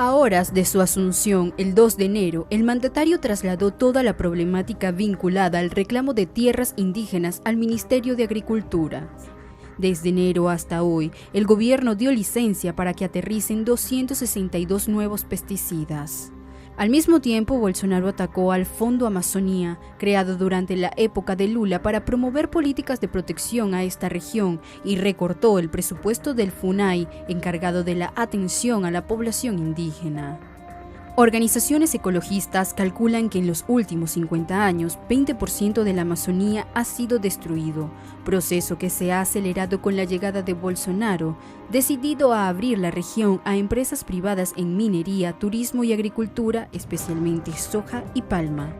A horas de su asunción, el 2 de enero, el mandatario trasladó toda la problemática vinculada al reclamo de tierras indígenas al Ministerio de Agricultura. Desde enero hasta hoy, el gobierno dio licencia para que aterricen 262 nuevos pesticidas. Al mismo tiempo, Bolsonaro atacó al Fondo Amazzonia, creado durante la época de Lula para promover políticas de protección a esta región, y recortó el presupuesto del FUNAI, encargado de la atención a la población indígena. Organizaciones ecologistas calculan que en los últimos 50 años, 20% de la Amazonía ha sido destruido, proceso que se ha acelerado con la llegada de Bolsonaro, decidido a abrir la región a empresas privadas en minería, turismo y agricultura, especialmente soja y palma.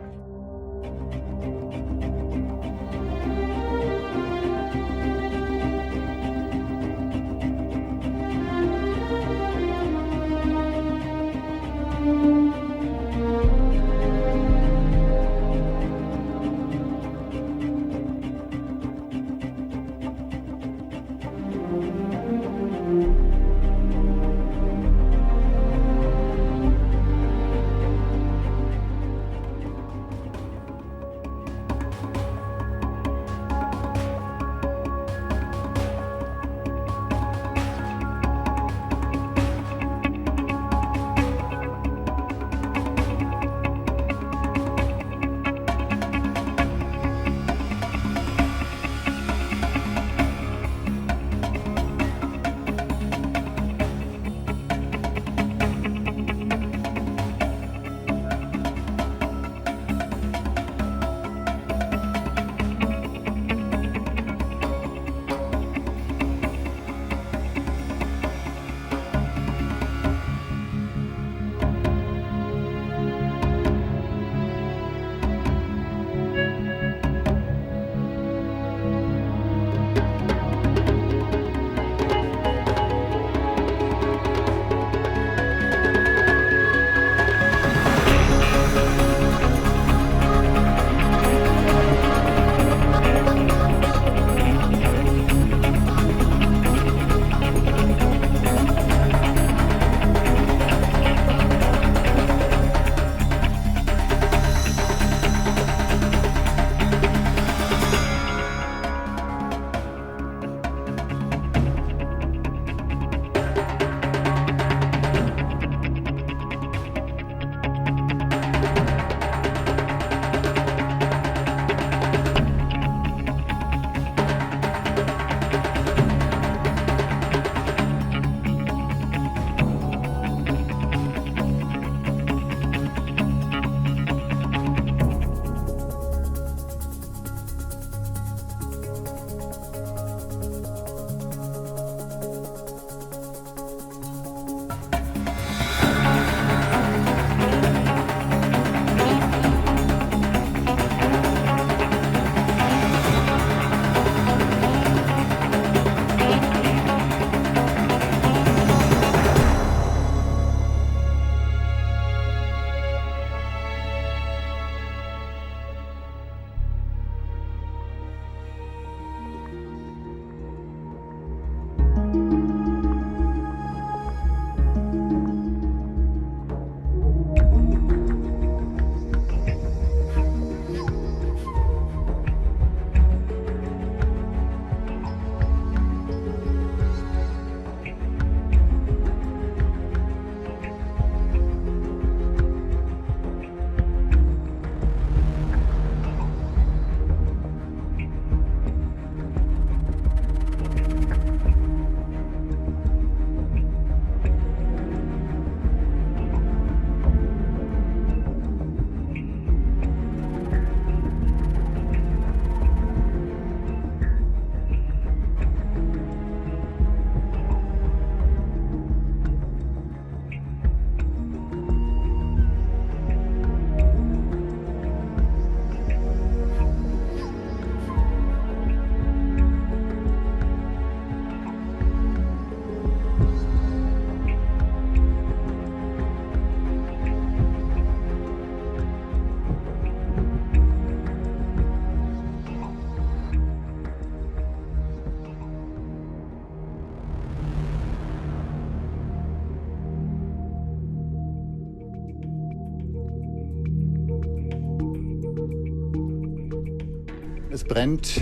Es brennt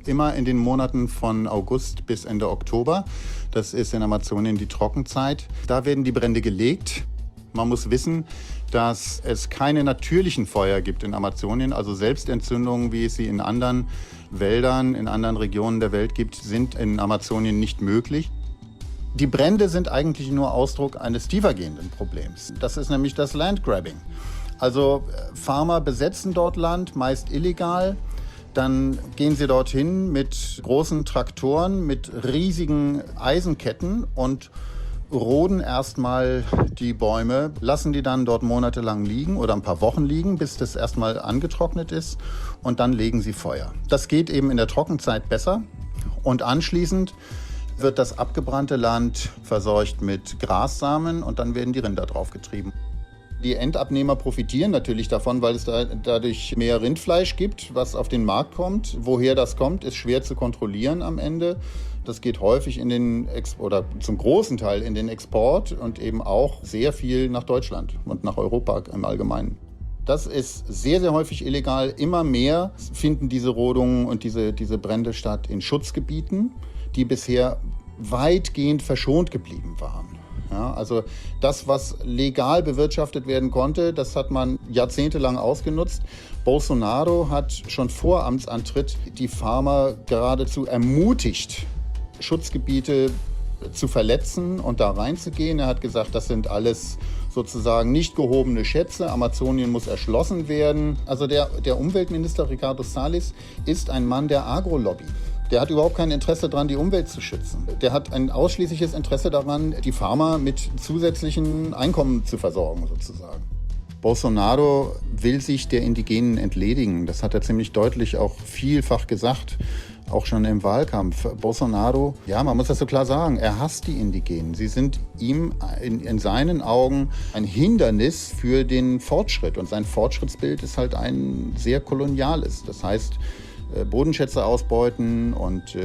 immer in den Monaten von August bis Ende Oktober. Das ist in Amazonien die Trockenzeit. Da werden die Brände gelegt. Man muss wissen, dass es keine natürlichen Feuer gibt in Amazonien. Also Selbstentzündungen, wie es sie in anderen Wäldern, in anderen Regionen der Welt gibt, sind in Amazonien nicht möglich. Die Brände sind eigentlich nur Ausdruck eines tiefergehenden Problems. Das ist nämlich das Landgrabbing. Also Farmer besetzen dort Land, meist illegal. Dann gehen sie dorthin mit großen Traktoren, mit riesigen Eisenketten und roden erstmal die Bäume, lassen die dann dort monatelang liegen oder ein paar Wochen liegen, bis das erstmal angetrocknet ist, und dann legen sie Feuer. Das geht eben in der Trockenzeit besser, und anschließend wird das abgebrannte Land verseucht mit Grassamen und dann werden die Rinder draufgetrieben. Die Endabnehmer profitieren natürlich davon, weil es dadurch mehr Rindfleisch gibt, was auf den Markt kommt. Woher das kommt, ist schwer zu kontrollieren am Ende. Das geht häufig oder zum großen Teil in den Export und eben auch sehr viel nach Deutschland und nach Europa im Allgemeinen. Das ist sehr, sehr häufig illegal. Immer mehr finden diese Rodungen und diese Brände statt in Schutzgebieten, die bisher weitgehend verschont geblieben waren. Ja, also das, was legal bewirtschaftet werden konnte, das hat man jahrzehntelang ausgenutzt. Bolsonaro hat schon vor Amtsantritt die Farmer geradezu ermutigt, Schutzgebiete zu verletzen und da reinzugehen. Er hat gesagt, das sind alles sozusagen nicht gehobene Schätze. Amazonien muss erschlossen werden. Also der Umweltminister Ricardo Salles ist ein Mann der Agrolobby. Der hat überhaupt kein Interesse daran, die Umwelt zu schützen. Der hat ein ausschließliches Interesse daran, die Farmer mit zusätzlichen Einkommen zu versorgen, sozusagen. Bolsonaro will sich der Indigenen entledigen. Das hat er ziemlich deutlich auch vielfach gesagt, auch schon im Wahlkampf. Bolsonaro, ja, man muss das so klar sagen, er hasst die Indigenen. Sie sind ihm in seinen Augen ein Hindernis für den Fortschritt. Und sein Fortschrittsbild ist halt ein sehr koloniales. Das heißt, Bodenschätze ausbeuten und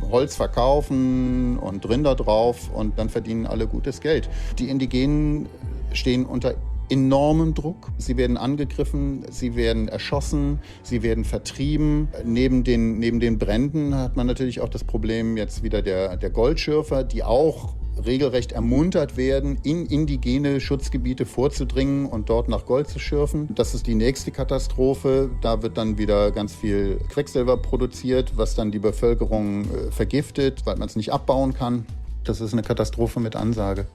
Holz verkaufen und Rinder drauf, und dann verdienen alle gutes Geld. Die Indigenen stehen unter enormem Druck. Sie werden angegriffen, sie werden erschossen, sie werden vertrieben. Neben den Bränden hat man natürlich auch das Problem jetzt wieder der Goldschürfer, die auch regelrecht ermuntert werden, in indigene Schutzgebiete vorzudringen und dort nach Gold zu schürfen. Das ist die nächste Katastrophe. Da wird dann wieder ganz viel Quecksilber produziert, was dann die Bevölkerung vergiftet, weil man es nicht abbauen kann. Das ist eine Katastrophe mit Ansage.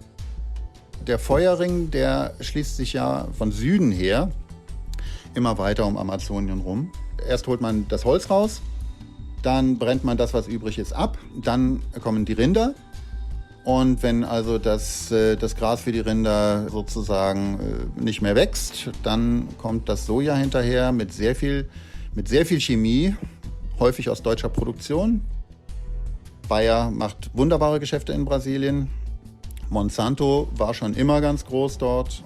Der Feuerring, der schließt sich ja von Süden her immer weiter um Amazonien rum. Erst holt man das Holz raus, dann brennt man das, was übrig ist, ab. Dann kommen die Rinder. Und wenn also das Gras für die Rinder sozusagen nicht mehr wächst, dann kommt das Soja hinterher mit sehr viel Chemie, häufig aus deutscher Produktion. Bayer macht wunderbare Geschäfte in Brasilien. Monsanto war schon immer ganz groß dort.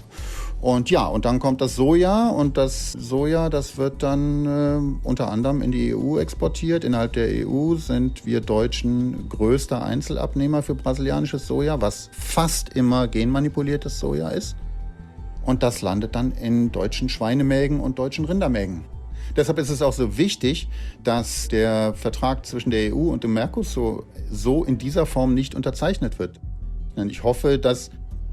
Und ja, und dann kommt das Soja, und das Soja, das wird dann unter anderem in die EU exportiert. Innerhalb der EU sind wir Deutschen größter Einzelabnehmer für brasilianisches Soja, was fast immer genmanipuliertes Soja ist. Und das landet dann in deutschen Schweinemägen und deutschen Rindermägen. Deshalb ist es auch so wichtig, dass der Vertrag zwischen der EU und dem Mercosur so in dieser Form nicht unterzeichnet wird. Und ich hoffe, dass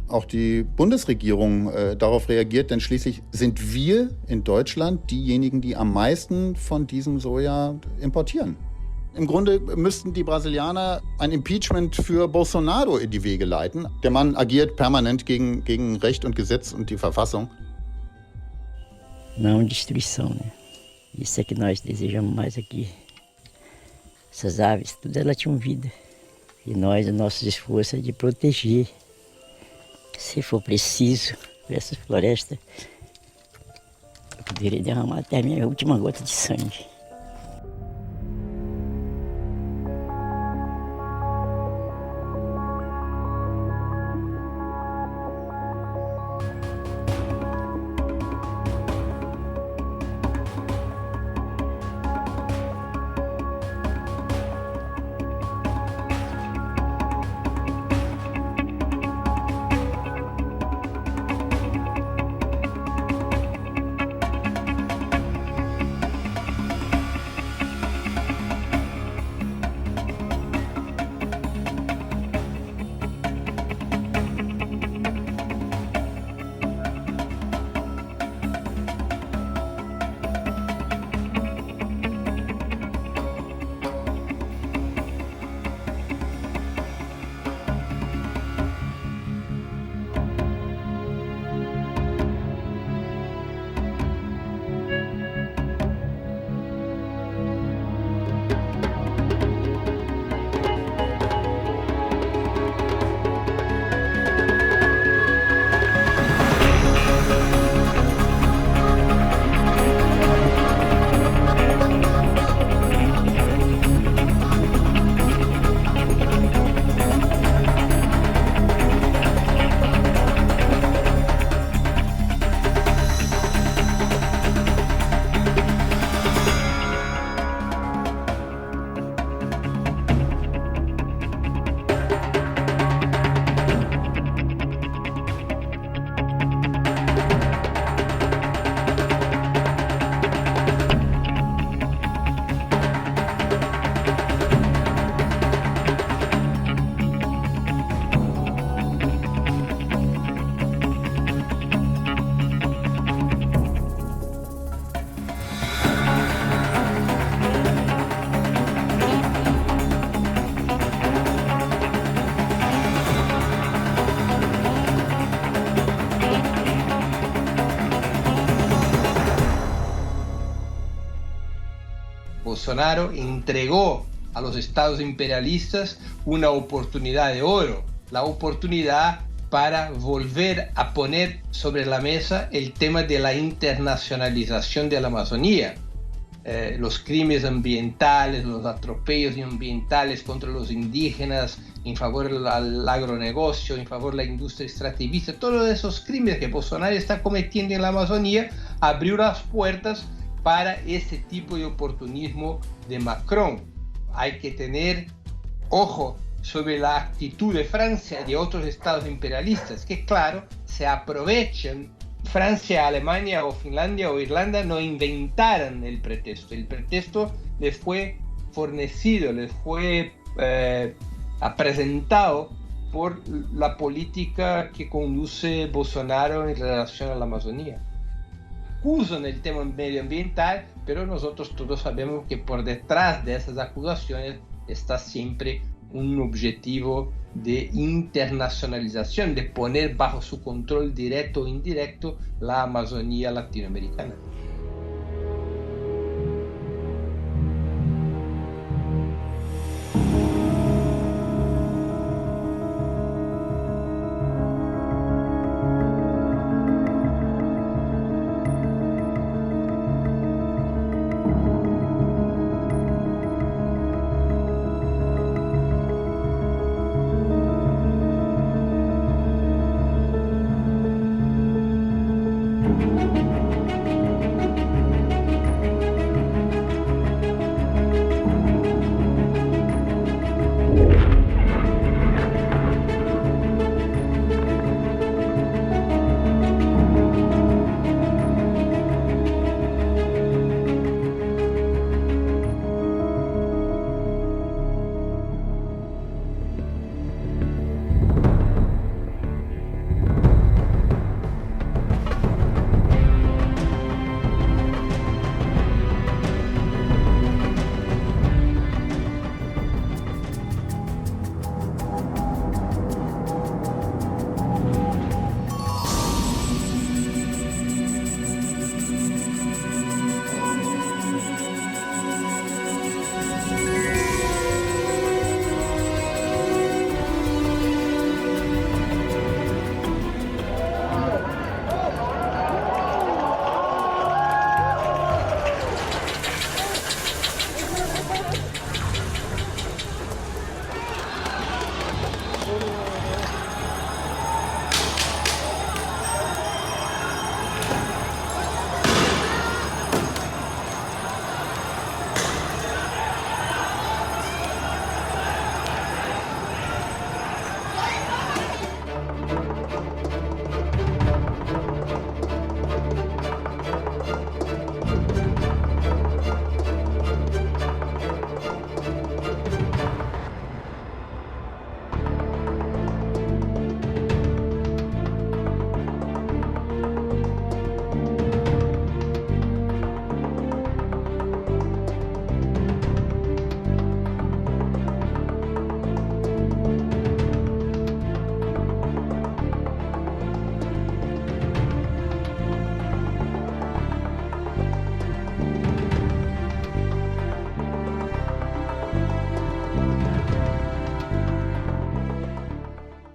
auch die Bundesregierung darauf reagiert, denn schließlich sind wir in Deutschland diejenigen, die am meisten von diesem Soja importieren. Im Grunde müssten die Brasilianer ein Impeachment für Bolsonaro in die Wege leiten. Der Mann agiert permanent gegen Recht und Gesetz und die Verfassung. Não destruição, né? Isso é que nós desejamos mais aqui. Essas aves, tudo elas tinham vida. E nós, o nosso esforço é de proteger. Se for preciso, por essa floresta, eu poderia derramar até a minha última gota de sangue. Bolsonaro entregó a los estados imperialistas una oportunidad de oro, la oportunidad para volver a poner sobre la mesa el tema de la internacionalización de la Amazonía. Los crímenes ambientales, los atropellos ambientales contra los indígenas, en favor del agronegocio, en favor de la industria extractivista, todos esos crímenes que Bolsonaro está cometiendo en la Amazonía, abrió las puertas para ese tipo de oportunismo de Macron. Hay que tener ojo sobre la actitud de Francia y de otros estados imperialistas, que claro, se aprovechan. Francia, Alemania o Finlandia o Irlanda no inventaron el pretexto les fue fornecido, les fue presentado por la política que conduce Bolsonaro en relación a la Amazonía. Acusan el tema medioambiental, pero nosotros todos sabemos que por detrás de esas acusaciones está siempre un objetivo de internacionalización, de poner bajo su control directo o indirecto la Amazonía latinoamericana.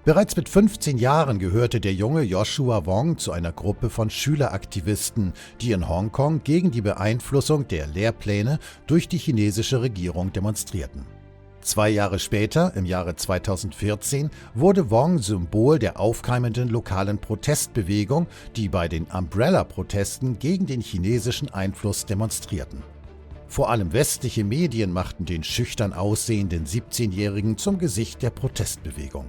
Bereits mit 15 Jahren gehörte der junge Joshua Wong zu einer Gruppe von Schüleraktivisten, die in Hongkong gegen die Beeinflussung der Lehrpläne durch die chinesische Regierung demonstrierten. 2 Jahre später, im Jahre 2014, wurde Wong Symbol der aufkeimenden lokalen Protestbewegung, die bei den Umbrella-Protesten gegen den chinesischen Einfluss demonstrierten. Vor allem westliche Medien machten den schüchtern aussehenden 17-Jährigen zum Gesicht der Protestbewegung.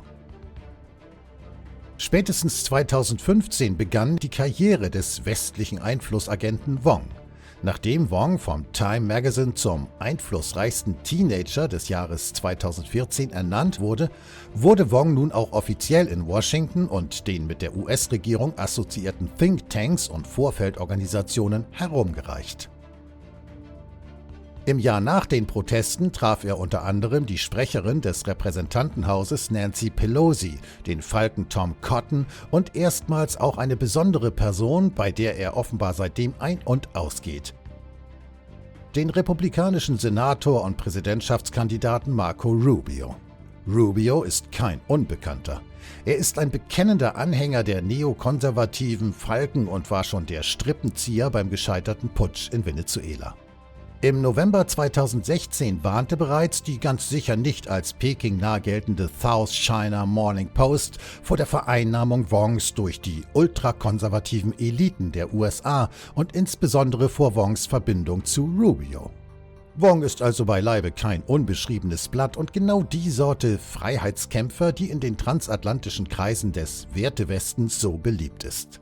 Spätestens 2015 begann die Karriere des westlichen Einflussagenten Wong. Nachdem Wong vom Time Magazine zum einflussreichsten Teenager des Jahres 2014 ernannt wurde, wurde Wong nun auch offiziell in Washington und den mit der US-Regierung assoziierten Thinktanks und Vorfeldorganisationen herumgereicht. Im Jahr nach den Protesten traf er unter anderem die Sprecherin des Repräsentantenhauses Nancy Pelosi, den Falken Tom Cotton und erstmals auch eine besondere Person, bei der er offenbar seitdem ein- und ausgeht. den republikanischen Senator und Präsidentschaftskandidaten Marco Rubio. Rubio ist kein Unbekannter. Er ist ein bekennender Anhänger der neokonservativen Falken und war schon der Strippenzieher beim gescheiterten Putsch in Venezuela. Im November 2016 warnte bereits die ganz sicher nicht als Peking nahe geltende South China Morning Post vor der Vereinnahmung Wongs durch die ultrakonservativen Eliten der USA und insbesondere vor Wongs Verbindung zu Rubio. Wong ist also beileibe kein unbeschriebenes Blatt und genau die Sorte Freiheitskämpfer, die in den transatlantischen Kreisen des Wertewestens so beliebt ist.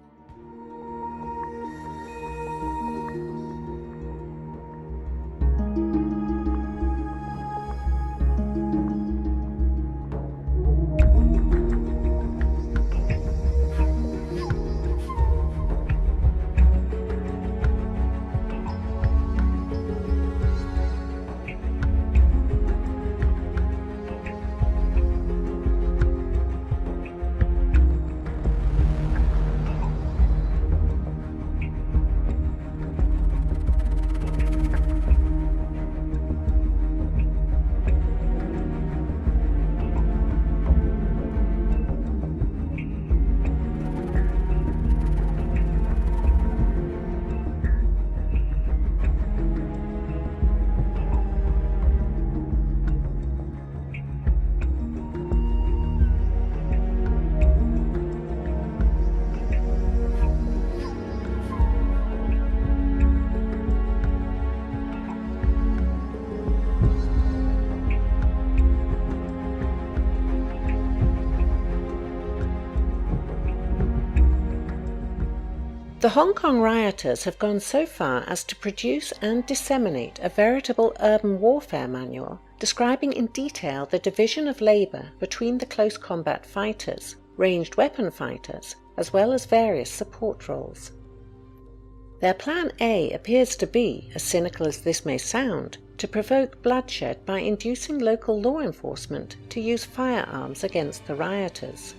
The Hong Kong rioters have gone so far as to produce and disseminate a veritable urban warfare manual describing in detail the division of labour between the close combat fighters, ranged weapon fighters, as well as various support roles. Their plan A appears to be, as cynical as this may sound, to provoke bloodshed by inducing local law enforcement to use firearms against the rioters.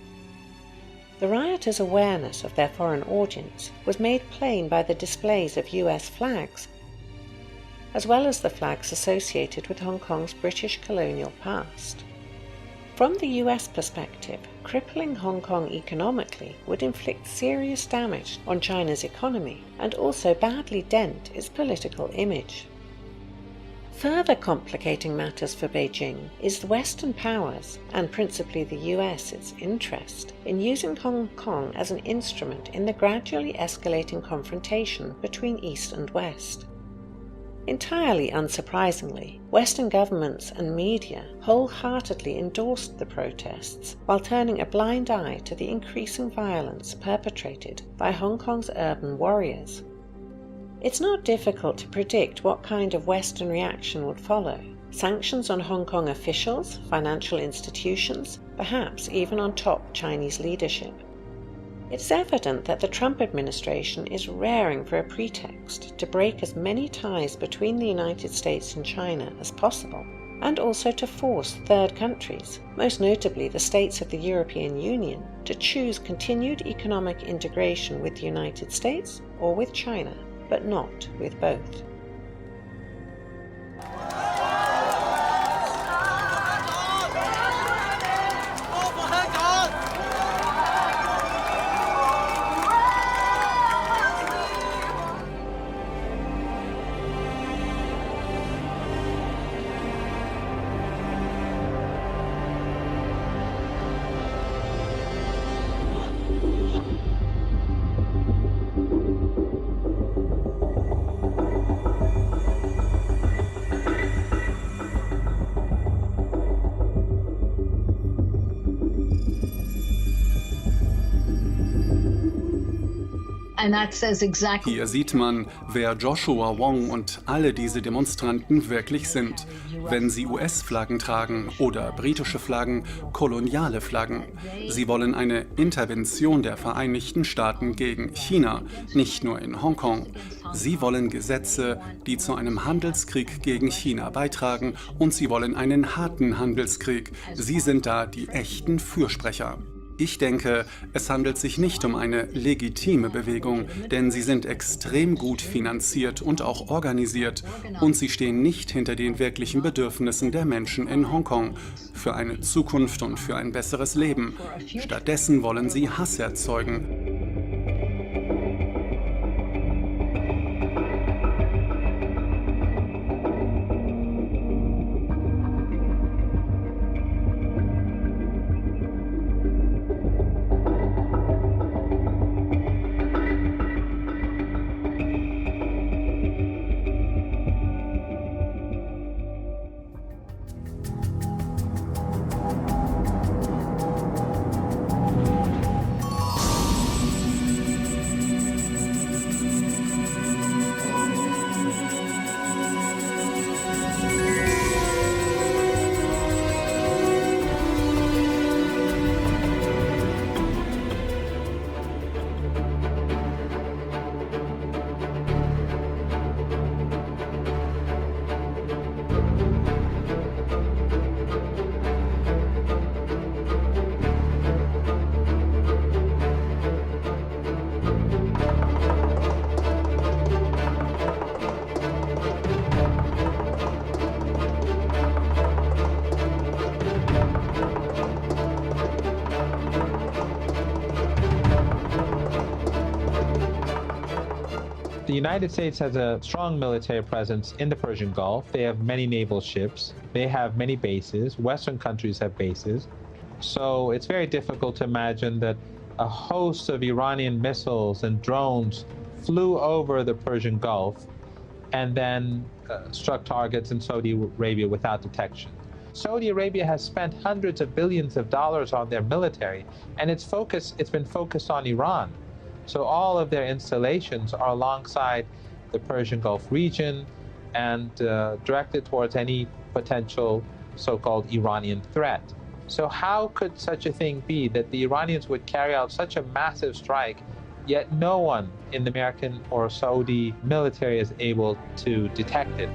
The rioters' awareness of their foreign audience was made plain by the displays of US flags, as well as the flags associated with Hong Kong's British colonial past. From the US perspective, crippling Hong Kong economically would inflict serious damage on China's economy and also badly dent its political image. Further complicating matters for Beijing is the Western powers, and principally the US, its interest in using Hong Kong as an instrument in the gradually escalating confrontation between East and West. Entirely unsurprisingly, Western governments and media wholeheartedly endorsed the protests while turning a blind eye to the increasing violence perpetrated by Hong Kong's urban warriors. It's not difficult to predict what kind of Western reaction would follow. Sanctions on Hong Kong officials, financial institutions, perhaps even on top Chinese leadership. It's evident that the Trump administration is raring for a pretext to break as many ties between the United States and China as possible, and also to force third countries, most notably the states of the European Union, to choose continued economic integration with the United States or with China, but not with both. Hier sieht man, wer Joshua Wong und alle diese Demonstranten wirklich sind, wenn sie US-Flaggen tragen oder britische Flaggen, koloniale Flaggen. Sie wollen eine Intervention der Vereinigten Staaten gegen China, nicht nur in Hongkong. Sie wollen Gesetze, die zu einem Handelskrieg gegen China beitragen, und sie wollen einen harten Handelskrieg. Sie sind da die echten Fürsprecher. Ich denke, es handelt sich nicht um eine legitime Bewegung, denn sie sind extrem gut finanziert und auch organisiert und sie stehen nicht hinter den wirklichen Bedürfnissen der Menschen in Hongkong für eine Zukunft und für ein besseres Leben. Stattdessen wollen sie Hass erzeugen. The United States has a strong military presence in the Persian Gulf. They have many naval ships. They have many bases. Western countries have bases. So it's very difficult to imagine that a host of Iranian missiles and drones flew over the Persian Gulf and then struck targets in Saudi Arabia without detection. Saudi Arabia has spent hundreds of billions of dollars on their military, and it's been focused on Iran. So all of their installations are alongside the Persian Gulf region and directed towards any potential so-called Iranian threat. So how could such a thing be that the Iranians would carry out such a massive strike, yet no one in the American or Saudi military is able to detect it?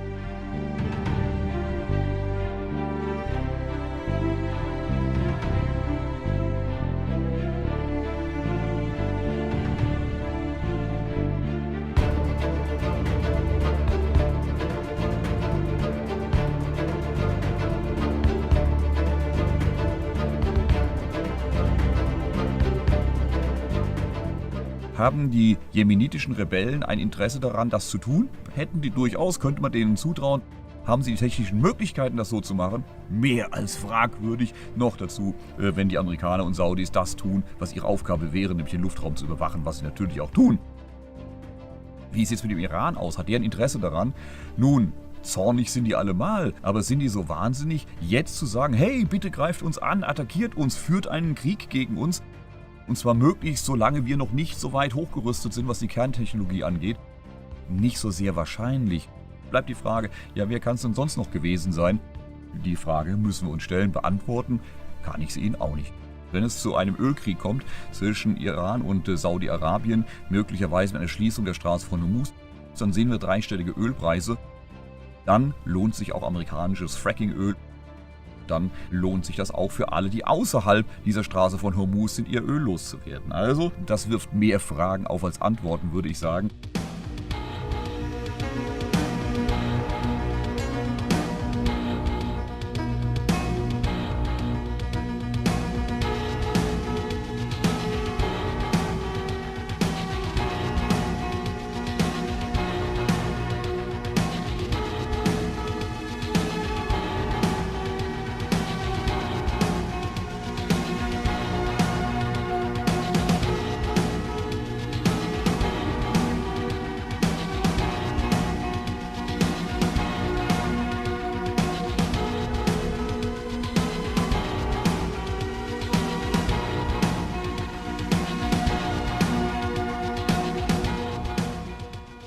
Haben die jemenitischen Rebellen ein Interesse daran, das zu tun? Hätten die durchaus, könnte man denen zutrauen. Haben sie die technischen Möglichkeiten, das so zu machen? Mehr als fragwürdig. Noch dazu, wenn die Amerikaner und Saudis das tun, was ihre Aufgabe wäre, nämlich den Luftraum zu überwachen, was sie natürlich auch tun. Wie sieht es mit dem Iran aus? Hat der ein Interesse daran? Nun, zornig sind die allemal, aber sind die so wahnsinnig, jetzt zu sagen, hey, bitte greift uns an, attackiert uns, führt einen Krieg gegen uns? Und zwar möglichst, solange wir noch nicht so weit hochgerüstet sind, was die Kerntechnologie angeht. Nicht so sehr wahrscheinlich. Bleibt die Frage, ja, wer kann es denn sonst noch gewesen sein? Die Frage müssen wir uns stellen, beantworten kann ich sie Ihnen auch nicht. Wenn es zu einem Ölkrieg kommt zwischen Iran und Saudi-Arabien, möglicherweise mit einer Schließung der Straße von Hormuz, dann sehen wir dreistellige Ölpreise. Dann lohnt sich auch amerikanisches Frackingöl. Dann lohnt sich das auch für alle, die außerhalb dieser Straße von Hormuz sind, ihr Öl loszuwerden. Also, das wirft mehr Fragen auf als Antworten, würde ich sagen.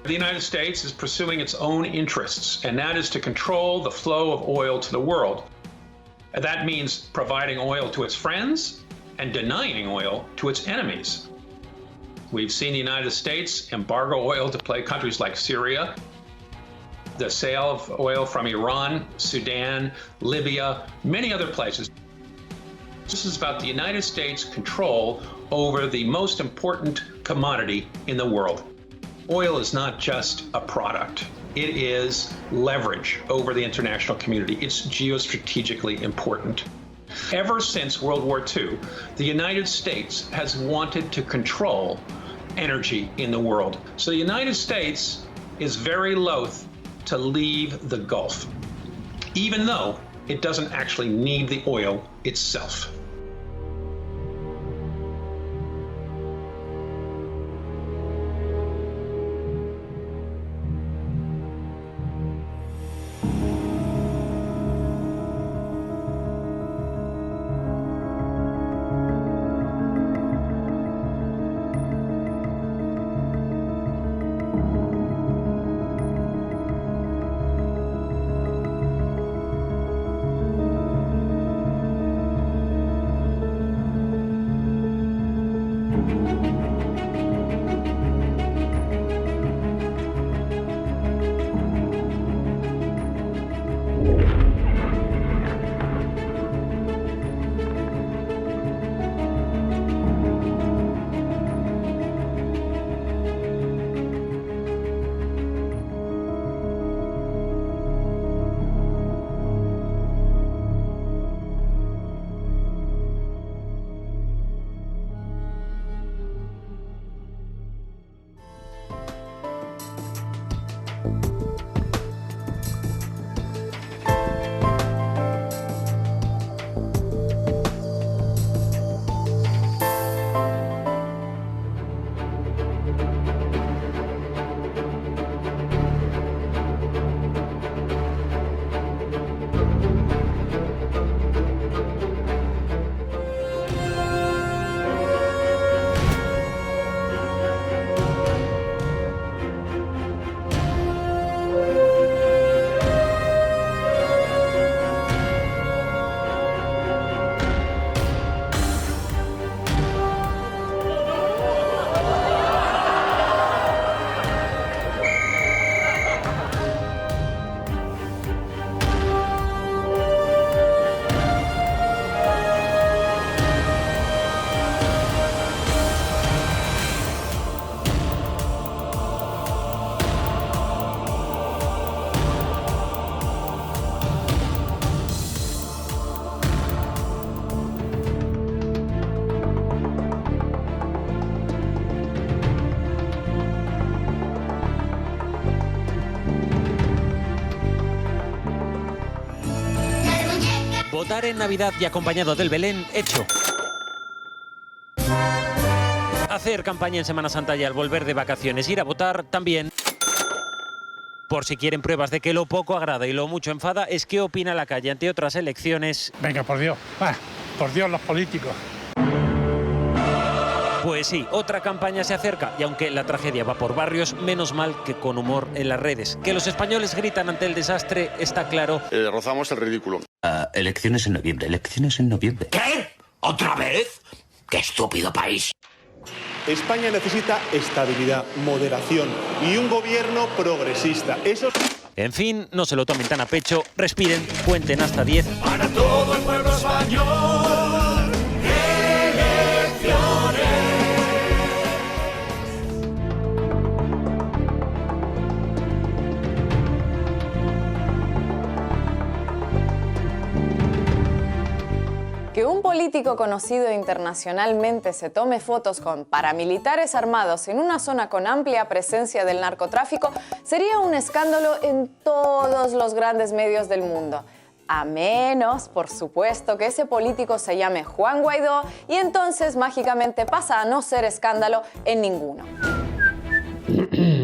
The United States is pursuing its own interests, and that is to control the flow of oil to the world. And that means providing oil to its friends and denying oil to its enemies. We've seen the United States embargo oil to countries like Syria, the sale of oil from Iran, Sudan, Libya, many other places. This is about the United States' control over the most important commodity in the world. Oil is not just a product. It is leverage over the international community. It's geostrategically important. Ever since World War II, the United States has wanted to control energy in the world. So the United States is very loath to leave the Gulf, even though it doesn't actually need the oil itself. Votar en Navidad y acompañado del Belén, hecho. Hacer campaña en Semana Santa y al volver de vacaciones, ir a votar también. Por si quieren pruebas de que lo poco agrada y lo mucho enfada, es qué opina la calle ante otras elecciones. Venga, por Dios, los políticos. Pues sí, otra campaña se acerca y aunque la tragedia va por barrios, menos mal que con humor en las redes. Que los españoles gritan ante el desastre está claro. Rozamos el ridículo. Elecciones en noviembre, elecciones en noviembre. ¿Qué? ¿Otra vez? ¡Qué estúpido país! España necesita estabilidad, moderación y un gobierno progresista. Eso... En fin, no se lo tomen tan a pecho, respiren, cuenten hasta 10. Para todo el pueblo español, elecciones. Que un político conocido internacionalmente se tome fotos con paramilitares armados en una zona con amplia presencia del narcotráfico sería un escándalo en todos los grandes medios del mundo. A menos, por supuesto, que ese político se llame Juan Guaidó y entonces mágicamente pasa a no ser escándalo en ninguno.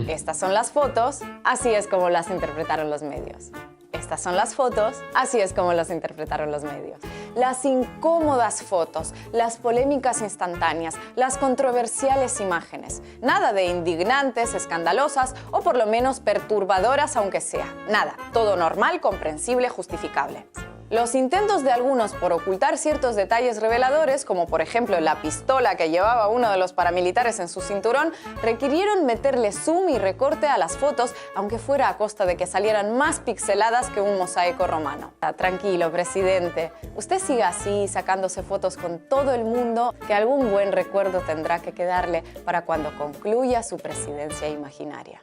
Estas son las fotos, así es como las interpretaron los medios. Estas son las fotos, así es como las interpretaron los medios. Las incómodas fotos, las polémicas instantáneas, las controversiales imágenes. Nada de indignantes, escandalosas o por lo menos perturbadoras aunque sea. Nada, todo normal, comprensible, justificable. Los intentos de algunos por ocultar ciertos detalles reveladores, como por ejemplo la pistola que llevaba uno de los paramilitares en su cinturón, requirieron meterle zoom y recorte a las fotos, aunque fuera a costa de que salieran más pixeladas que un mosaico romano. Tranquilo, presidente. Usted siga así, sacándose fotos con todo el mundo, que algún buen recuerdo tendrá que quedarle para cuando concluya su presidencia imaginaria.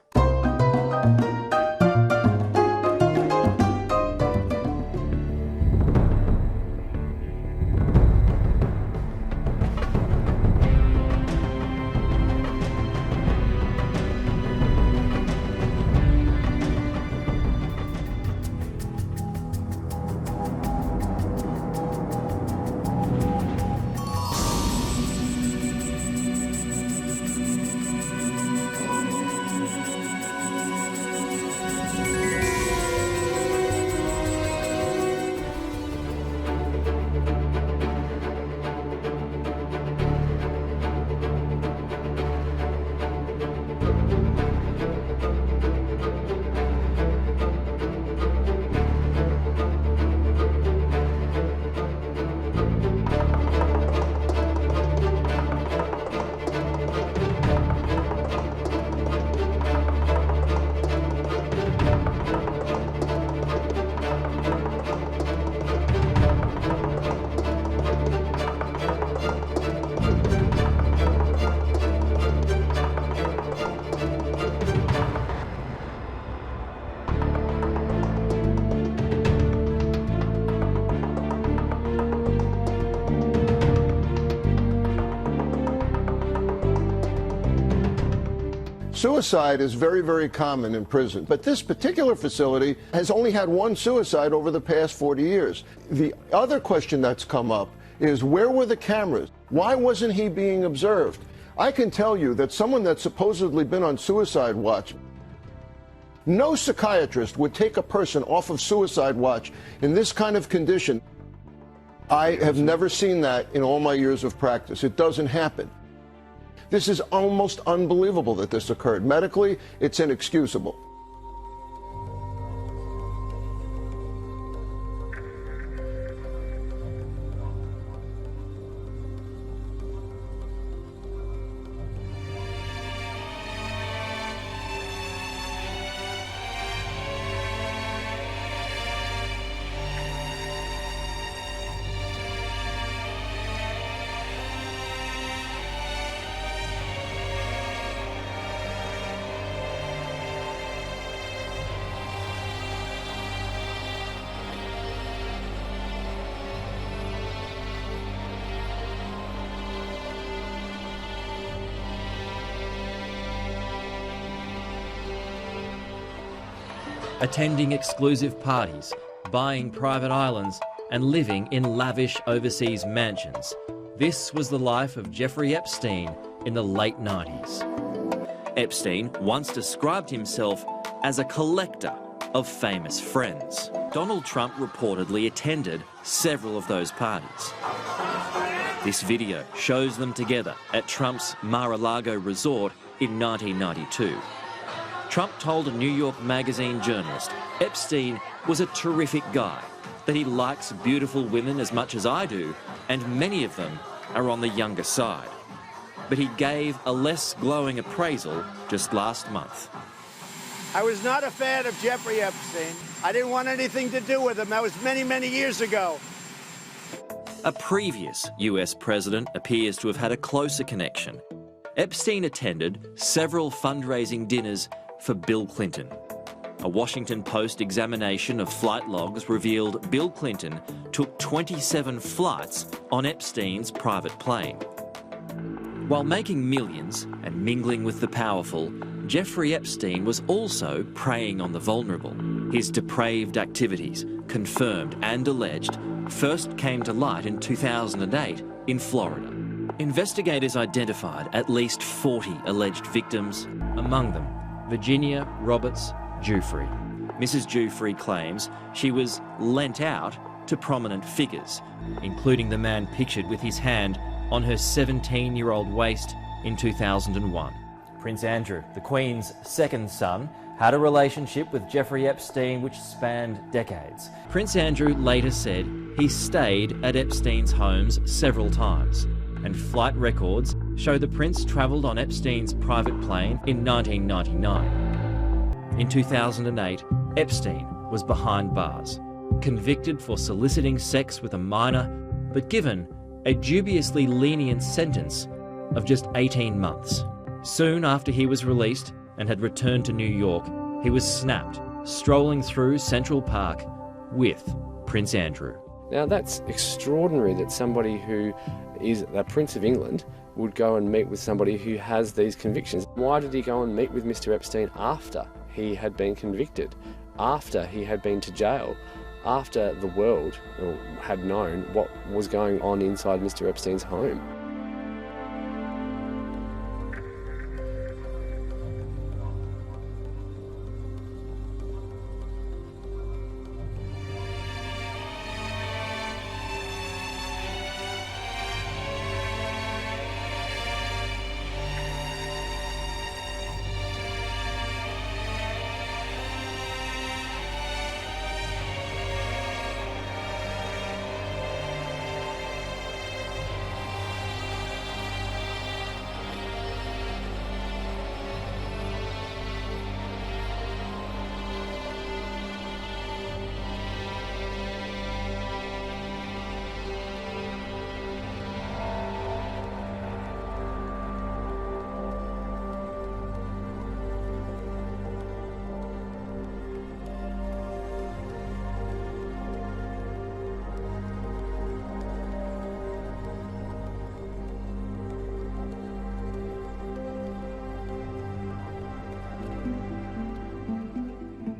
Suicide is very, very common in prison, but this particular facility has only had one suicide over the past 40 years. The other question that's come up is, where were the cameras? Why wasn't he being observed? I can tell you that someone that's supposedly been on suicide watch, no psychiatrist would take a person off of suicide watch in this kind of condition. I have never seen that in all my years of practice. It doesn't happen. This is almost unbelievable that this occurred. Medically, it's inexcusable. Attending exclusive parties, buying private islands, and living in lavish overseas mansions. This was the life of Jeffrey Epstein in the late 90s. Epstein once described himself as a collector of famous friends. Donald Trump reportedly attended several of those parties. This video shows them together at Trump's Mar-a-Lago resort in 1992. Trump told a New York Magazine journalist Epstein was a terrific guy, that he likes beautiful women as much as I do, and many of them are on the younger side. But he gave a less glowing appraisal just last month. I was not a fan of Jeffrey Epstein. I didn't want anything to do with him. That was many, many years ago. A previous US president appears to have had a closer connection. Epstein attended several fundraising dinners for Bill Clinton. A Washington Post examination of flight logs revealed Bill Clinton took 27 flights on Epstein's private plane. While making millions and mingling with the powerful, Jeffrey Epstein was also preying on the vulnerable. His depraved activities, confirmed and alleged, first came to light in 2008 in Florida. Investigators identified at least 40 alleged victims, among them Virginia Roberts Giuffre. Mrs. Giuffre claims she was lent out to prominent figures, including the man pictured with his hand on her 17-year-old waist in 2001. Prince Andrew, the Queen's second son, had a relationship with Jeffrey Epstein which spanned decades. Prince Andrew later said he stayed at Epstein's homes several times, and flight records show the prince travelled on Epstein's private plane in 1999. In 2008, Epstein was behind bars, convicted for soliciting sex with a minor, but given a dubiously lenient sentence of just 18 months. Soon after he was released and had returned to New York, he was snapped, strolling through Central Park with Prince Andrew. Now that's extraordinary that somebody who is the Prince of England would go and meet with somebody who has these convictions. Why did he go and meet with Mr. Epstein after he had been convicted, after he had been to jail, after the world had known what was going on inside Mr. Epstein's home?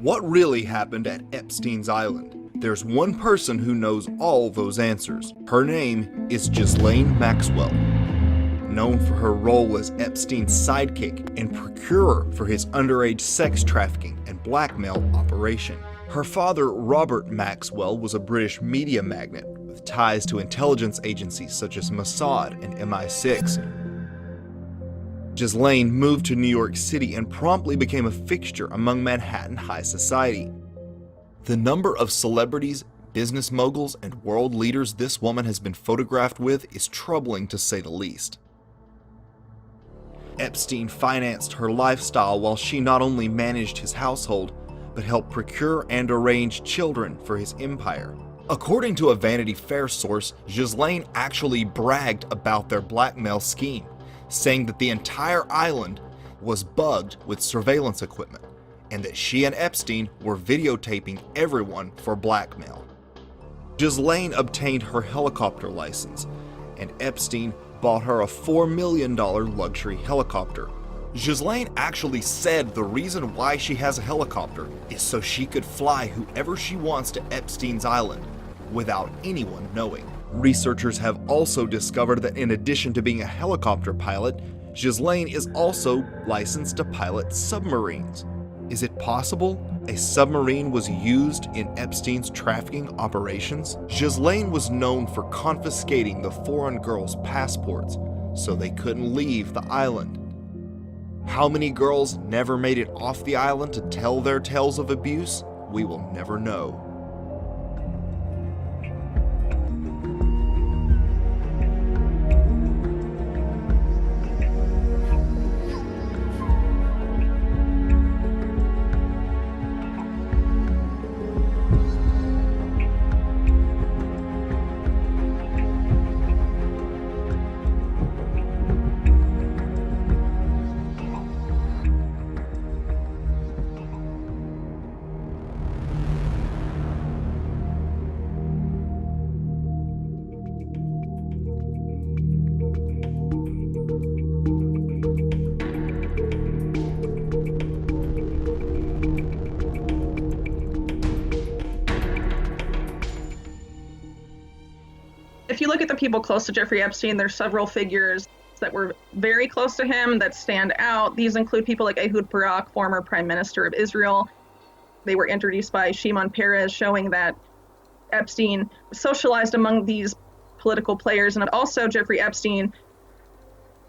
What really happened at Epstein's Island? There's one person who knows all those answers. Her name is Ghislaine Maxwell. Known for her role as Epstein's sidekick and procurer for his underage sex trafficking and blackmail operation. Her father, Robert Maxwell, was a British media magnate with ties to intelligence agencies such as Mossad and MI6. Ghislaine moved to New York City and promptly became a fixture among Manhattan high society. The number of celebrities, business moguls, and world leaders this woman has been photographed with is troubling to say the least. Epstein financed her lifestyle while she not only managed his household, but helped procure and arrange children for his empire. According to a Vanity Fair source, Ghislaine actually bragged about their blackmail scheme, saying that the entire island was bugged with surveillance equipment, and that she and Epstein were videotaping everyone for blackmail. Ghislaine obtained her helicopter license, and Epstein bought her a $4 million luxury helicopter. Ghislaine actually said the reason why she has a helicopter is so she could fly whoever she wants to Epstein's Island without anyone knowing. Researchers have also discovered that in addition to being a helicopter pilot, Ghislaine is also licensed to pilot submarines. Is it possible a submarine was used in Epstein's trafficking operations? Ghislaine was known for confiscating the foreign girls' passports so they couldn't leave the island. How many girls never made it off the island to tell their tales of abuse? We will never know. If you look at the people close to Jeffrey Epstein, there's several figures that were very close to him that stand out. These include people like Ehud Barak, former Prime Minister of Israel. They were introduced by Shimon Peres, showing that Epstein socialized among these political players. And also Jeffrey Epstein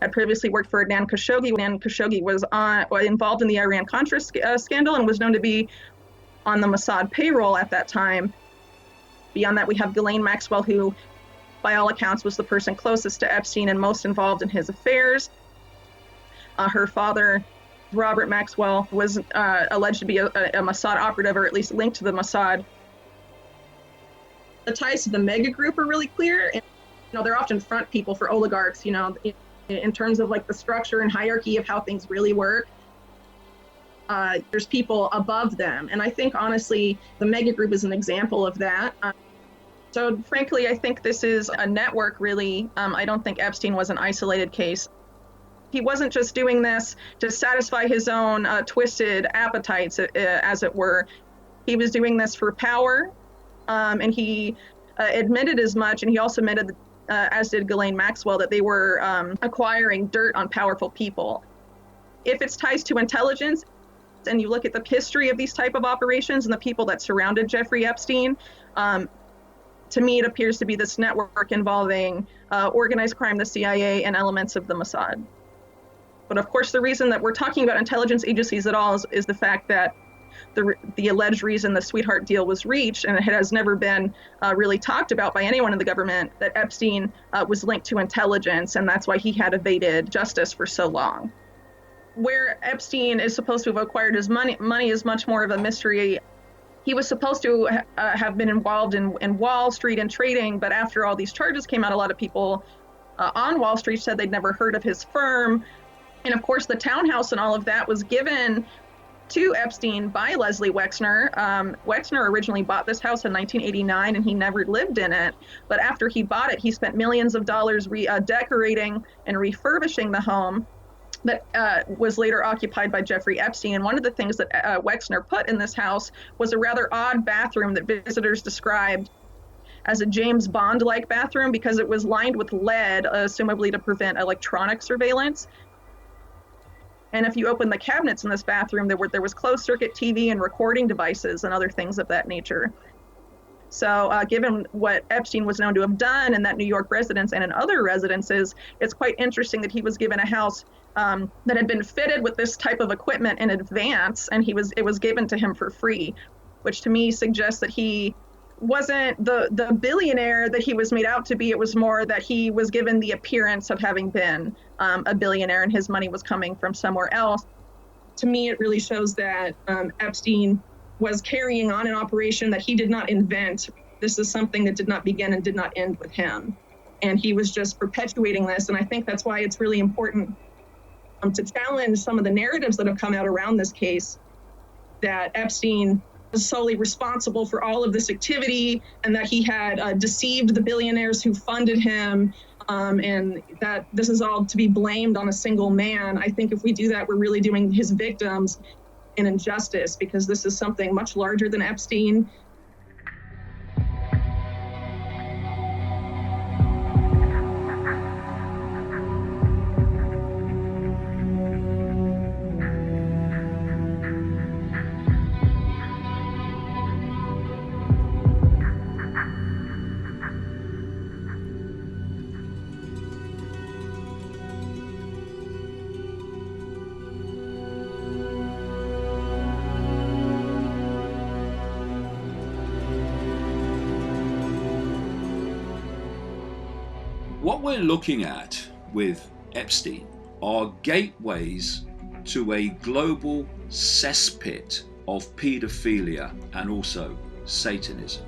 had previously worked for Adnan Khashoggi. Adnan Khashoggi was involved in the Iran-Contra scandal and was known to be on the Mossad payroll at that time. Beyond that, we have Ghislaine Maxwell, who, by all accounts, was the person closest to Epstein and most involved in his affairs. Her father, Robert Maxwell, was alleged to be a Mossad operative, or at least linked to the Mossad. The ties to the mega group are really clear. And, they're often front people for oligarchs, in terms of like the structure and hierarchy of how things really work. There's people above them. And I think, honestly, the mega group is an example of that. So frankly, I think this is a network, really. I don't think Epstein was an isolated case. He wasn't just doing this to satisfy his own twisted appetites, as it were. He was doing this for power, and he admitted as much, and he also admitted, as did Ghislaine Maxwell, that they were acquiring dirt on powerful people. If it's ties to intelligence, and you look at the history of these type of operations and the people that surrounded Jeffrey Epstein, to me, it appears to be this network involving organized crime, the CIA, and elements of the Mossad. But of course, the reason that we're talking about intelligence agencies at all is the fact that the alleged reason the sweetheart deal was reached, and it has never been really talked about by anyone in the government, that Epstein was linked to intelligence, and that's why he had evaded justice for so long. Where Epstein is supposed to have acquired his money is much more of a mystery. He was supposed to have been involved in Wall Street and trading, but after all these charges came out, a lot of people on Wall Street said they'd never heard of his firm. And of course, the townhouse and all of that was given to Epstein by Leslie Wexner. Wexner originally bought this house in 1989, and he never lived in it. But after he bought it, he spent millions of dollars decorating and refurbishing the home that was later occupied by Jeffrey Epstein. And one of the things that Wexner put in this house was a rather odd bathroom that visitors described as a James Bond-like bathroom, because it was lined with lead, assumably to prevent electronic surveillance. And if you open the cabinets in this bathroom, there was closed-circuit TV and recording devices and other things of that nature. So given what Epstein was known to have done in that New York residence and in other residences, it's quite interesting that he was given a house that had been fitted with this type of equipment in advance, and it was given to him for free, which to me suggests that he wasn't the billionaire that he was made out to be. It was more that he was given the appearance of having been a billionaire, and his money was coming from somewhere else. To me, it really shows that Epstein was carrying on an operation that he did not invent. This is something that did not begin and did not end with him. And he was just perpetuating this. And I think that's why it's really important to challenge some of the narratives that have come out around this case, that Epstein was solely responsible for all of this activity, and that he had deceived the billionaires who funded him, and that this is all to be blamed on a single man. I think if we do that, we're really doing his victims an injustice, because this is something much larger than Epstein. What we're looking at with Epstein are gateways to a global cesspit of paedophilia and also Satanism.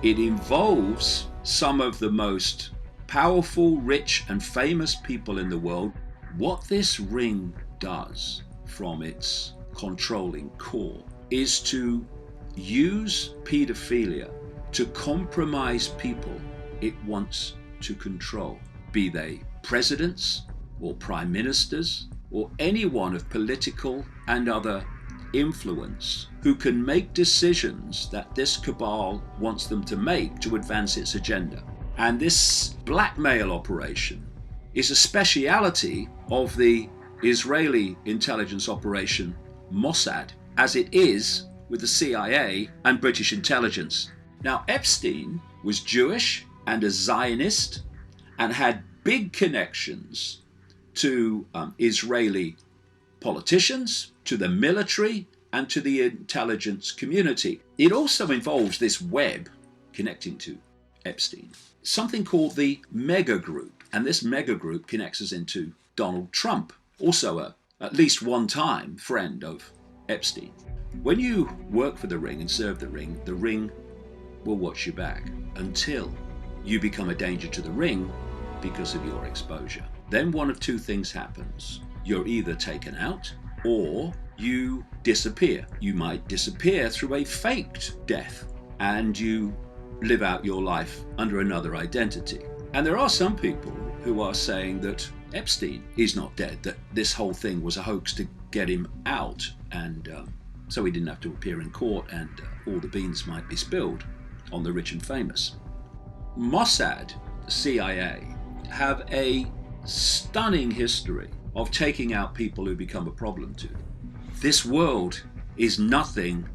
It involves some of the most powerful, rich, and famous people in the world. What this ring does from its controlling core is to use paedophilia to compromise people it wants to control, be they presidents or prime ministers or anyone of political and other influence who can make decisions that this cabal wants them to make to advance its agenda. And this blackmail operation is a speciality of the Israeli intelligence operation Mossad, as it is with the CIA and British intelligence. Now, Epstein was Jewish and a Zionist, and had big connections to Israeli politicians, to the military, and to the intelligence community. It also involves this web connecting to Epstein, something called the mega group. And this mega group connects us into Donald Trump, also at least one time friend of Epstein. When you work for the ring and serve the ring will watch your back until you become a danger to the ring because of your exposure. Then one of two things happens. You're either taken out or you disappear. You might disappear through a faked death and you live out your life under another identity. And there are some people who are saying that Epstein is not dead, that this whole thing was a hoax to get him out, and so he didn't have to appear in court and all the beans might be spilled on the rich and famous. Mossad, the CIA, have a stunning history of taking out people who become a problem to them. This world is nothing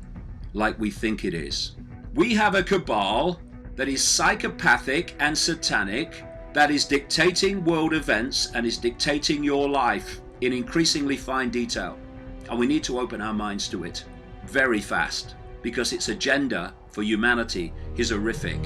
like we think it is. We have a cabal that is psychopathic and satanic, that is dictating world events and is dictating your life in increasingly fine detail. And we need to open our minds to it very fast, because its agenda for humanity is horrific.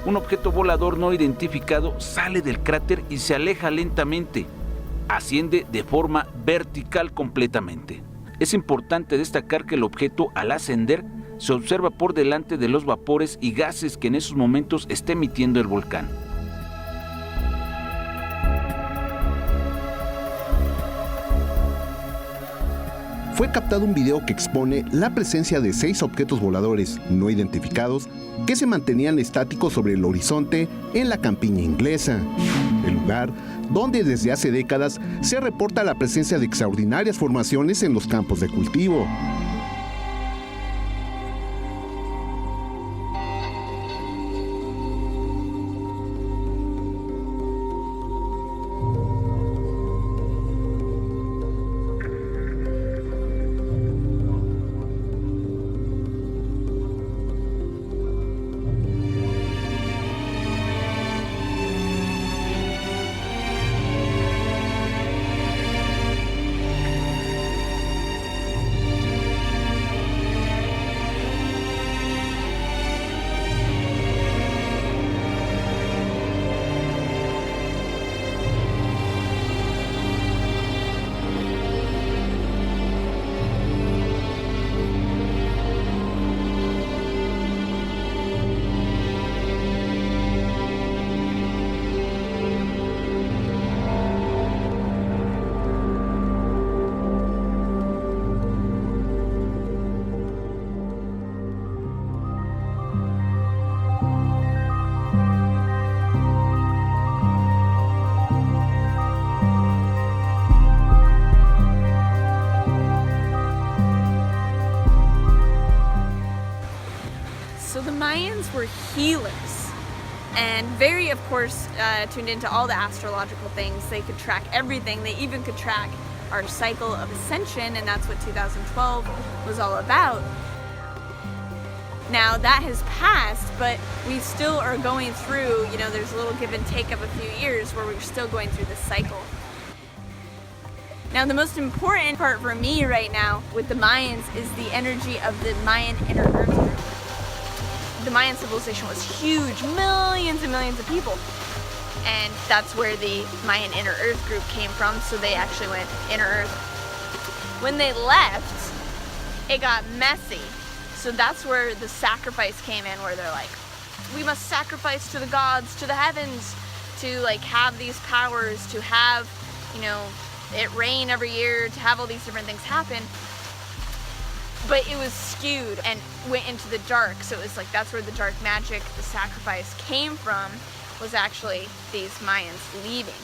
Un objeto volador no identificado sale del cráter y se aleja lentamente. Asciende de forma vertical completamente. Es importante destacar que el objeto, al ascender, se observa por delante de los vapores y gases que en esos momentos está emitiendo el volcán. Fue captado un video que expone la presencia de 6 objetos voladores no identificados que se mantenían estáticos sobre el horizonte en la campiña inglesa, el lugar donde desde hace décadas se reporta la presencia de extraordinarias formaciones en los campos de cultivo. healers. And very, of course, tuned into all the astrological things. They could track everything. They even could track our cycle of ascension, and that's what 2012 was all about. Now that has passed, but we still are going through, there's a little give and take of a few years where we're still going through this cycle. Now the most important part for me right now with the Mayans is the energy of the Mayan inner earth group. The Mayan civilization was huge, millions and millions of people. And that's where the Mayan inner earth group came from, so they actually went inner earth. When they left, it got messy. So that's where the sacrifice came in, where they're like, we must sacrifice to the gods, to the heavens, to have these powers, to have, it rain every year, to have all these different things happen. But it was skewed and went into the dark. So it was that's where the dark magic, the sacrifice came from, was actually these Mayans leaving.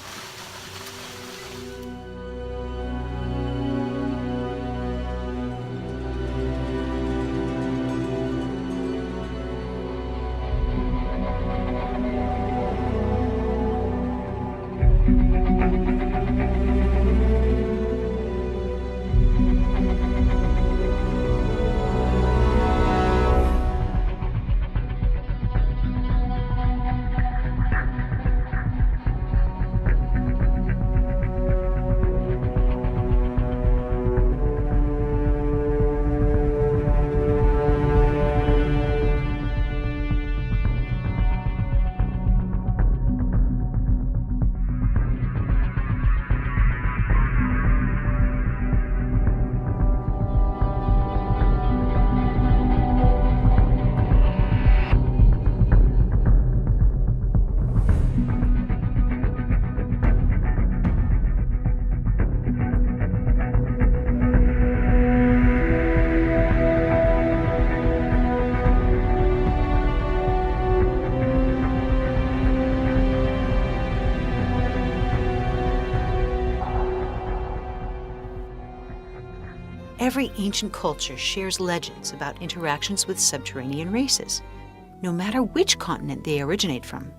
Every ancient culture shares legends about interactions with subterranean races, no matter which continent they originate from.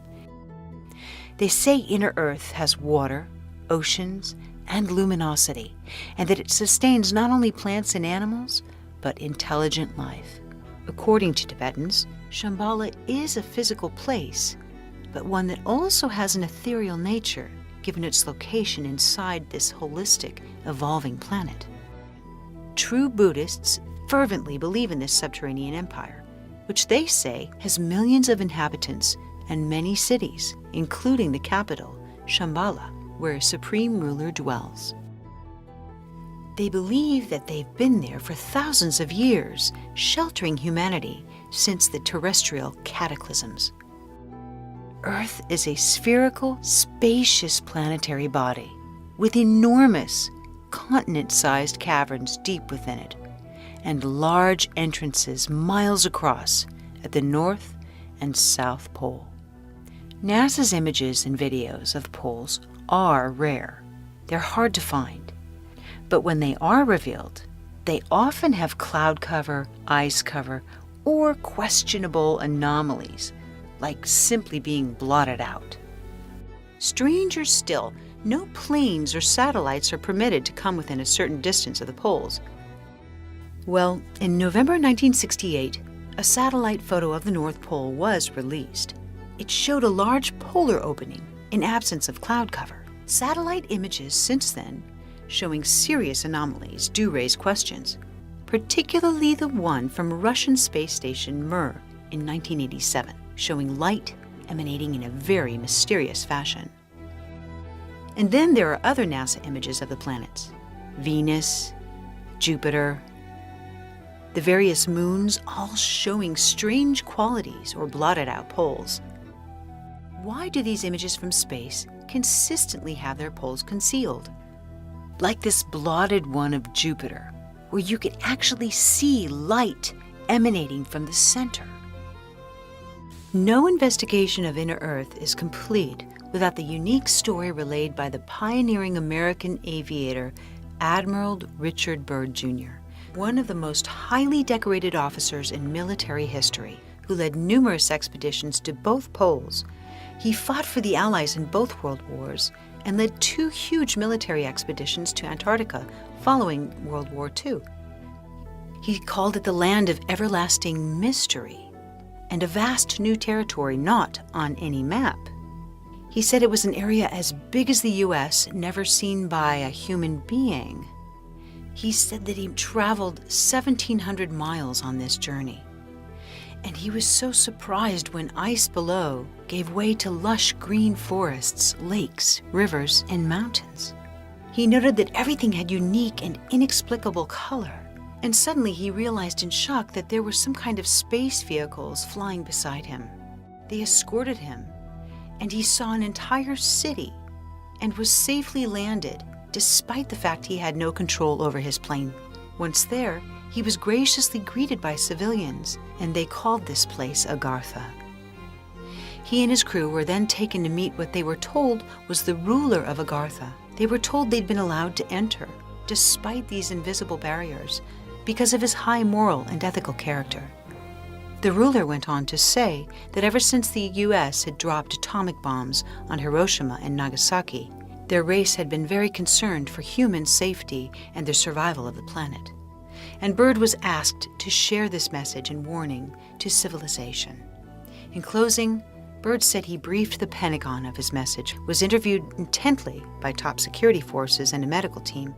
They say inner Earth has water, oceans, and luminosity, and that it sustains not only plants and animals, but intelligent life. According to Tibetans, Shambhala is a physical place, but one that also has an ethereal nature, given its location inside this holistic, evolving planet. True Buddhists fervently believe in this subterranean empire, which they say has millions of inhabitants and many cities, including the capital, Shambhala, where a supreme ruler dwells. They believe that they've been there for thousands of years, sheltering humanity since the terrestrial cataclysms. Earth is a spherical, spacious planetary body with enormous, continent-sized caverns deep within it, and large entrances miles across at the North and South Pole. NASA's images and videos of the poles are rare. They're hard to find. But when they are revealed, they often have cloud cover, ice cover, or questionable anomalies, like simply being blotted out. Stranger still, no planes or satellites are permitted to come within a certain distance of the poles. Well, in November 1968, a satellite photo of the North Pole was released. It showed a large polar opening in absence of cloud cover. Satellite images since then, showing serious anomalies, do raise questions, particularly the one from Russian space station Mir in 1987, showing light emanating in a very mysterious fashion. And then there are other NASA images of the planets: Venus, Jupiter, the various moons, all showing strange qualities or blotted out poles. Why do these images from space consistently have their poles concealed? Like this blotted one of Jupiter, where you can actually see light emanating from the center. No investigation of inner Earth is complete without the unique story relayed by the pioneering American aviator Admiral Richard Byrd Jr., one of the most highly decorated officers in military history, who led numerous expeditions to both poles. He fought for the Allies in both world wars and led 2 huge military expeditions to Antarctica following World War II. He called it the land of everlasting mystery and a vast new territory not on any map. He said it was an area as big as the U.S., never seen by a human being. He said that he traveled 1,700 miles on this journey. And he was so surprised when ice below gave way to lush green forests, lakes, rivers, and mountains. He noted that everything had unique and inexplicable color. And suddenly he realized in shock that there were some kind of space vehicles flying beside him. They escorted him, and he saw an entire city and was safely landed despite the fact he had no control over his plane. Once there, he was graciously greeted by civilians, and they called this place Agartha. He and his crew were then taken to meet what they were told was the ruler of Agartha. They were told they'd been allowed to enter, despite these invisible barriers, because of his high moral and ethical character. The ruler went on to say that ever since the U.S. had dropped atomic bombs on Hiroshima and Nagasaki, their race had been very concerned for human safety and the survival of the planet. And Byrd was asked to share this message and warning to civilization. In closing, Byrd said he briefed the Pentagon of his message, was interviewed intently by top security forces and a medical team,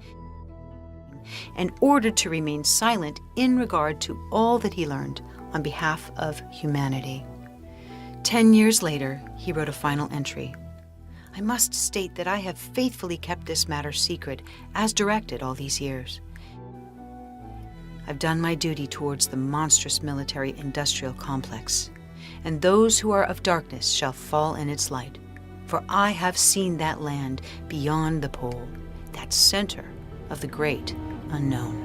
and ordered to remain silent in regard to all that he learned on behalf of humanity. 10 years later, he wrote a final entry. I must state that I have faithfully kept this matter secret, as directed all these years. I've done my duty towards the monstrous military-industrial complex, and those who are of darkness shall fall in its light. For I have seen that land beyond the pole, that center of the great unknown.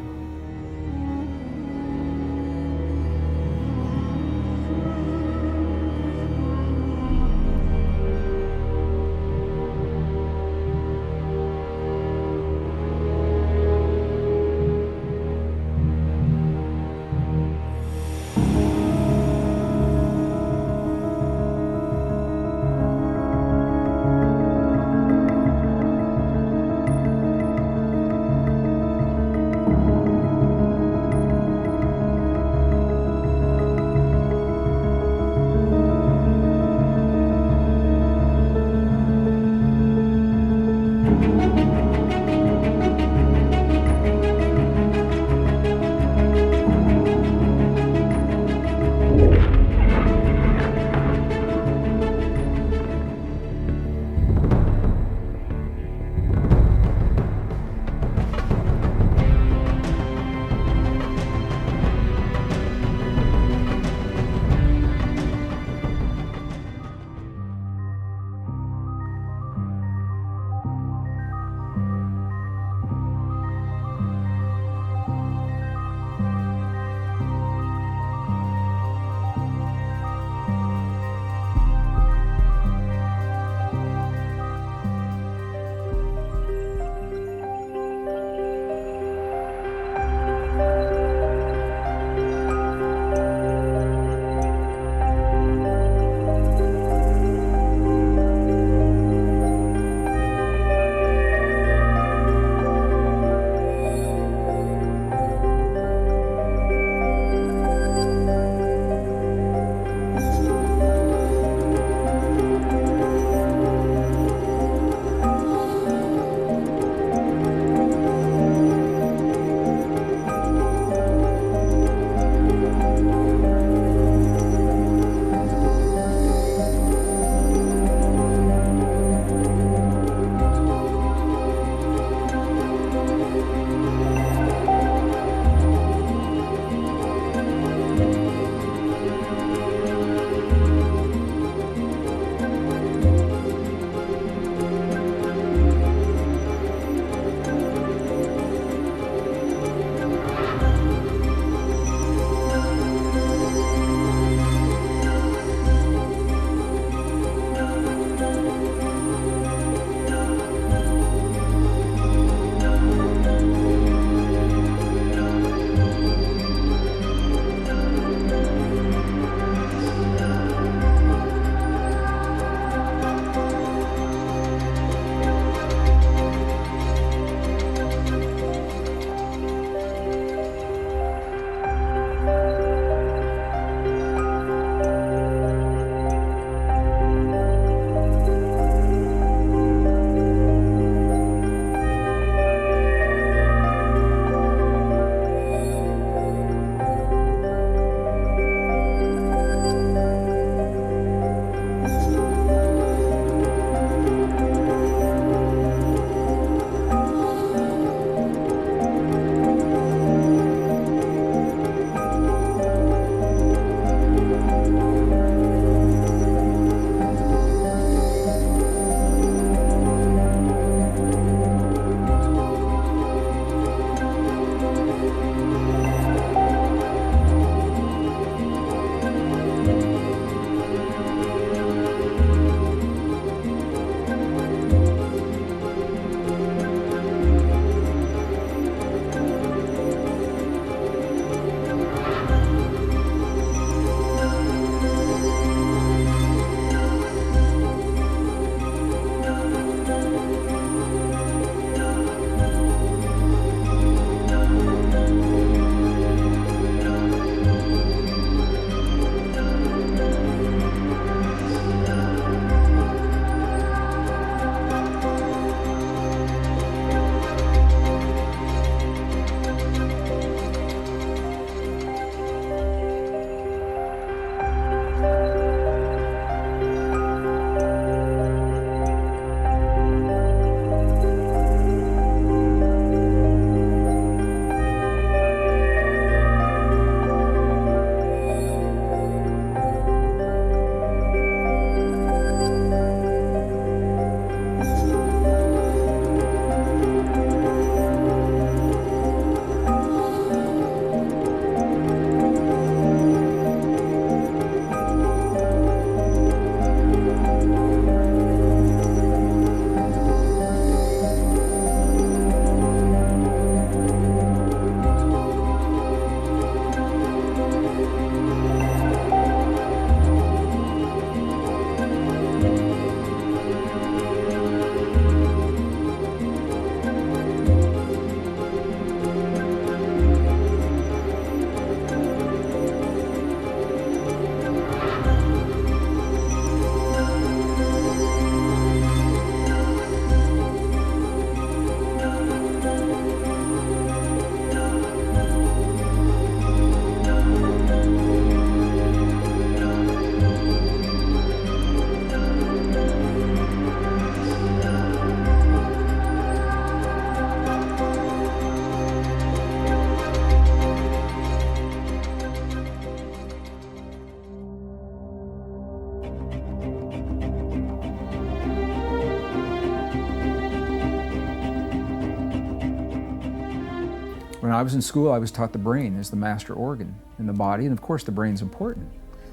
When I was in school, I was taught the brain is the master organ in the body, and of course the brain's important.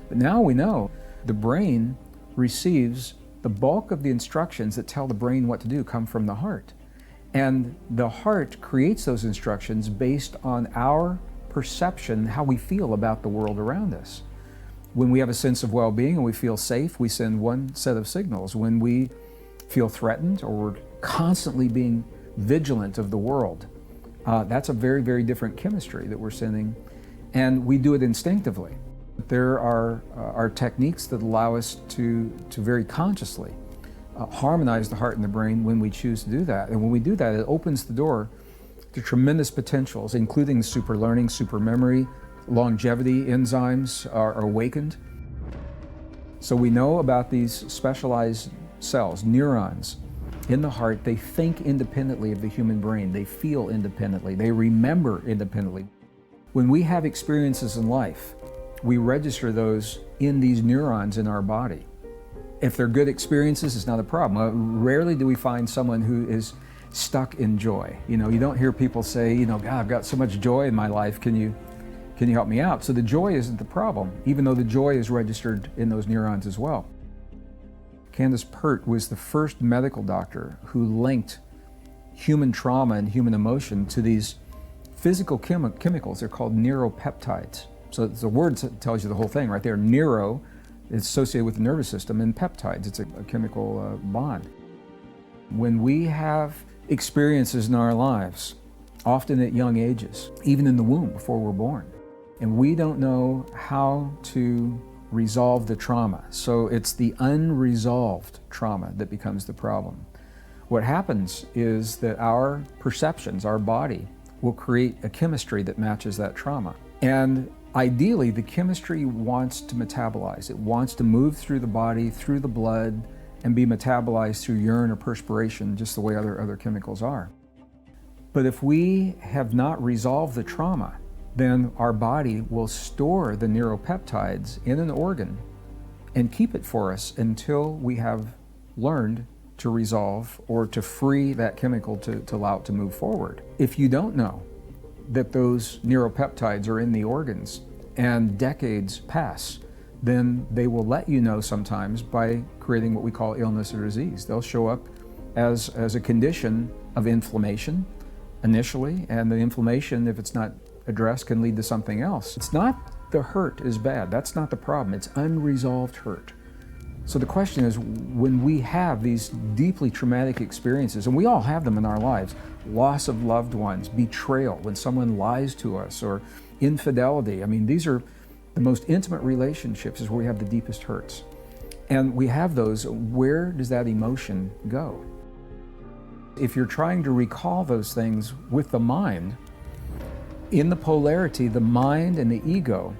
But now we know the brain receives the bulk of the instructions that tell the brain what to do come from the heart. And the heart creates those instructions based on our perception, how we feel about the world around us. When we have a sense of well-being and we feel safe, we send one set of signals. When we feel threatened or we're constantly being vigilant of the world, that's a very, very different chemistry that we're sending, and we do it instinctively. There are techniques that allow us to very consciously harmonize the heart and the brain when we choose to do that. And when we do that, it opens the door to tremendous potentials, including super learning, super memory, longevity enzymes are awakened. So we know about these specialized cells, neurons in the heart. They think independently of the human brain. They feel independently. They remember independently. When we have experiences in life, we register those in these neurons in our body. If they're good experiences, it's not a problem. Rarely do we find someone who is stuck in joy. You don't hear people say, God, I've got so much joy in my life, can you help me out? So the joy isn't the problem, even though the joy is registered in those neurons as well. Candace Pert was the first medical doctor who linked human trauma and human emotion to these physical chemicals. They're called neuropeptides. So the word tells you the whole thing right there. Neuro is associated with the nervous system, and peptides, it's a chemical bond. When we have experiences in our lives, often at young ages, even in the womb before we're born, and we don't know how to resolve the trauma, so it's the unresolved trauma that becomes the problem. What happens is that our perceptions, our body, will create a chemistry that matches that trauma. And ideally, the chemistry wants to metabolize. It wants to move through the body, through the blood, and be metabolized through urine or perspiration, just the way other chemicals are. But if we have not resolved the trauma, then our body will store the neuropeptides in an organ and keep it for us until we have learned to resolve or to free that chemical to allow it to move forward. If you don't know that those neuropeptides are in the organs and decades pass, then they will let you know sometimes by creating what we call illness or disease. They'll show up as a condition of inflammation initially, and the inflammation, if it's not addressed, can lead to something else. It's not the hurt is bad, that's not the problem, it's unresolved hurt. So the question is, when we have these deeply traumatic experiences, and we all have them in our lives, loss of loved ones, betrayal, when someone lies to us, or infidelity, these are the most intimate relationships is where we have the deepest hurts. And we have those, where does that emotion go? If you're trying to recall those things with the mind, in the polarity, the mind and the ego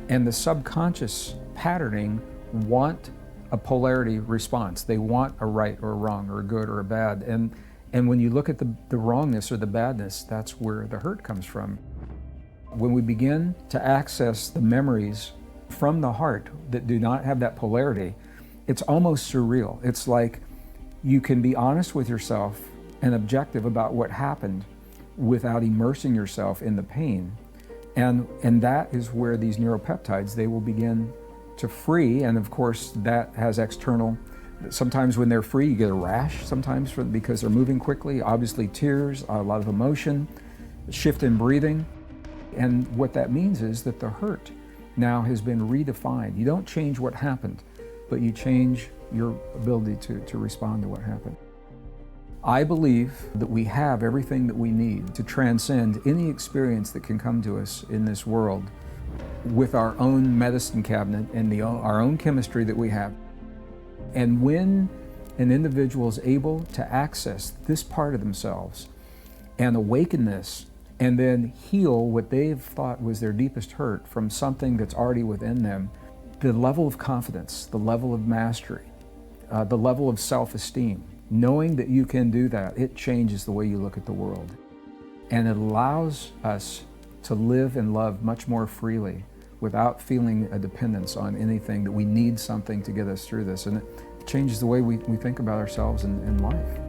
and the subconscious patterning want a polarity response. They want a right or a wrong or a good or a bad. And when you look at the wrongness or the badness, that's where the hurt comes from. When we begin to access the memories from the heart that do not have that polarity, it's almost surreal. It's like you can be honest with yourself and objective about what happened without immersing yourself in the pain. And that is where these neuropeptides, they will begin to free. And of course, that has external, sometimes when they're free, you get a rash sometimes because they're moving quickly, obviously tears, a lot of emotion, shift in breathing. And what that means is that the hurt now has been redefined. You don't change what happened, but you change your ability to respond to what happened. I believe that we have everything that we need to transcend any experience that can come to us in this world with our own medicine cabinet and our own chemistry that we have. And when an individual is able to access this part of themselves and awaken this, and then heal what they've thought was their deepest hurt from something that's already within them, the level of confidence, the level of mastery, the level of self-esteem, knowing that you can do that, it changes the way you look at the world. And it allows us to live and love much more freely without feeling a dependence on anything, that we need something to get us through this. And it changes the way we think about ourselves in life.